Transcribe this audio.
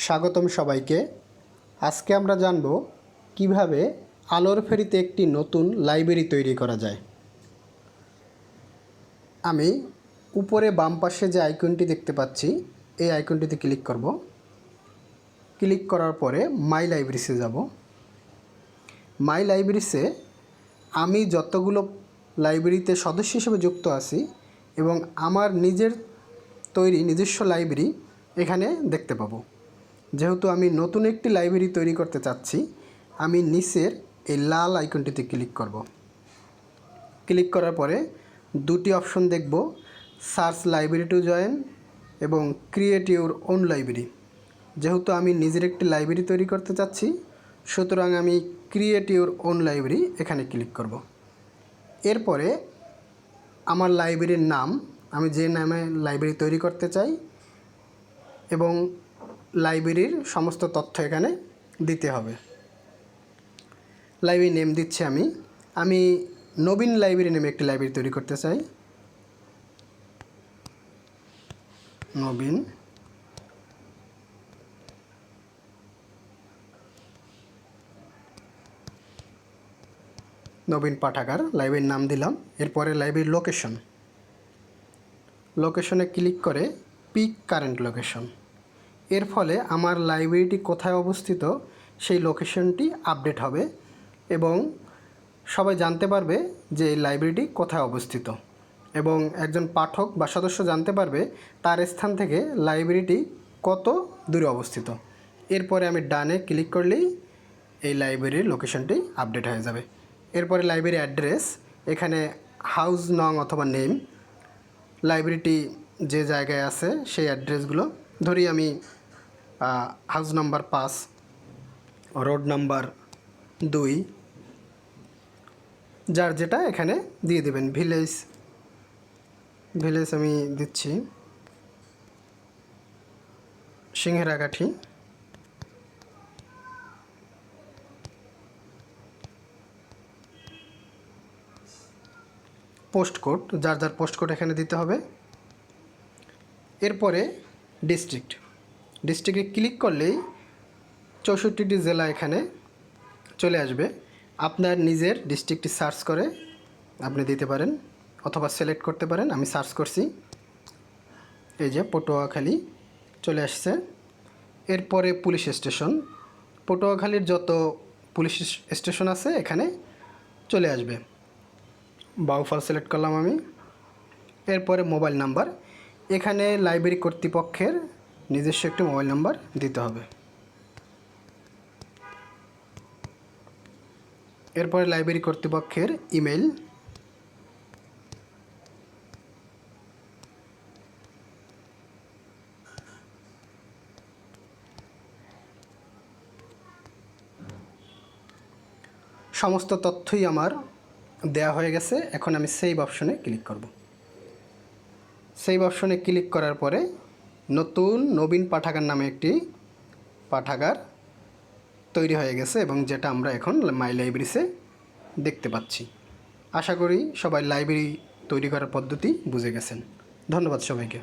স্বাগতম সবাইকে। আজকে আমরা জানব কিভাবে আলোর ফেরিতে একটি নতুন লাইব্রেরি তৈরি করা যায়। আমি উপরে বাম পাশে যে আইকনটি দেখতে পাচ্ছি এই আইকনটিতে ক্লিক করব। ক্লিক করার পরে মাই লাইব্রেরিসে যাব। মাই লাইব্রেরিসে আমি যতগুলো লাইব্রেরিতে সদস্য হিসেবে যুক্ত আছি এবং আমার নিজের তৈরি নিজস্ব লাইব্রেরি এখানে দেখতে পাবো। যেহেতু আমি নতুন একটি লাইব্রেরি তৈরি করতে চাচ্ছি, আমি নিচের এই লাল আইকনটিতে ক্লিক করব। ক্লিক করার পরে দুটি অপশন দেখব, সার্চ লাইব্রেরি টু জয়েন এবং ক্রিয়েট ইউর ওন লাইব্রেরি। যেহেতু আমি নিজের একটি লাইব্রেরি তৈরি করতে চাচ্ছি, সুতরাং আমি ক্রিয়েট ইউর ওন লাইব্রেরি এখানে ক্লিক করব। এরপরে আমার লাইব্রেরির নাম, আমি যে নামে লাইব্রেরি তৈরি করতে চাই এবং লাইব্রেরির সমস্ত তথ্য এখানে দিতে হবে। লাইব্রেরি নেম দিচ্ছি আমি নবীন লাইব্রেরি নেমে একটি লাইব্রেরি তৈরি করতে চাই। নবীন পাঠাগার লাইব্রেরির নাম দিলাম। এরপরে লাইব্রেরির লোকেশনে ক্লিক করে পিক কারেন্ট লোকেশন। এর ফলে আমার লাইব্রেরিটি কোথায় অবস্থিত সেই লোকেশনটি আপডেট হবে এবং সবাই জানতে পারবে যে এই লাইব্রেরিটি কোথায় অবস্থিত এবং একজন পাঠক বা সদস্য জানতে পারবে তার স্থান থেকে লাইব্রেরিটি কত দূরে অবস্থিত। এরপরে আমি ডানে ক্লিক করলেই এই লাইব্রেরির লোকেশনটি আপডেট হয়ে যাবে। এরপরে লাইব্রেরি অ্যাড্রেস, এখানে হাউস নং অথবা নেম, লাইব্রেরিটি যে জায়গায় আছে সেই অ্যাড্রেসগুলো ধরি আমি হাউস নাম্বার 5, রোড নাম্বার 2, যার যেটা এখানে দিয়ে দেবেন। ভিলেজ আমি দিচ্ছি সিংহেরাকাঠি। পোস্ট কোড, যার পোস্ট কোড এখানে দিতে হবে। এরপরে ডিস্ট্রিক্টে ক্লিক করলেই 64টি জেলা এখানে চলে আসবে। আপনার নিজের ডিস্ট্রিক্টটি সার্চ করে আপনি দিতে পারেন অথবা সিলেক্ট করতে পারেন। আমি সার্চ করছি, এই যে পটুয়াখালী চলে আসছে। এরপরে পুলিশ স্টেশন, পটুয়াখালীর যত পুলিশ স্টেশন আছে এখানে চলে আসবে। বাউফল সিলেক্ট করলাম আমি। এরপরে মোবাইল নাম্বার, এখানে লাইব্রেরি কর্তৃপক্ষের নিজস্ব একটি মোবাইল নাম্বার দিতে হবে। এরপরে লাইব্রেরি কর্তৃপক্ষের ইমেল, সমস্ত তথ্যই আমার দেয়া হয়ে গেছে। এখন আমি সেভ অপশনে ক্লিক করব। সেভ অপশনে ক্লিক করার পরে নবীন পাঠাগার নামে একটি পাঠাগার তৈরি হয়ে গেছে এবং যেটা আমরা এখন মাই লাইব্রেরিসে দেখতে পাচ্ছি। আশা করি সবাই লাইব্রেরি তৈরি করার পদ্ধতি বুঝে গেছেন। ধন্যবাদ সবাইকে।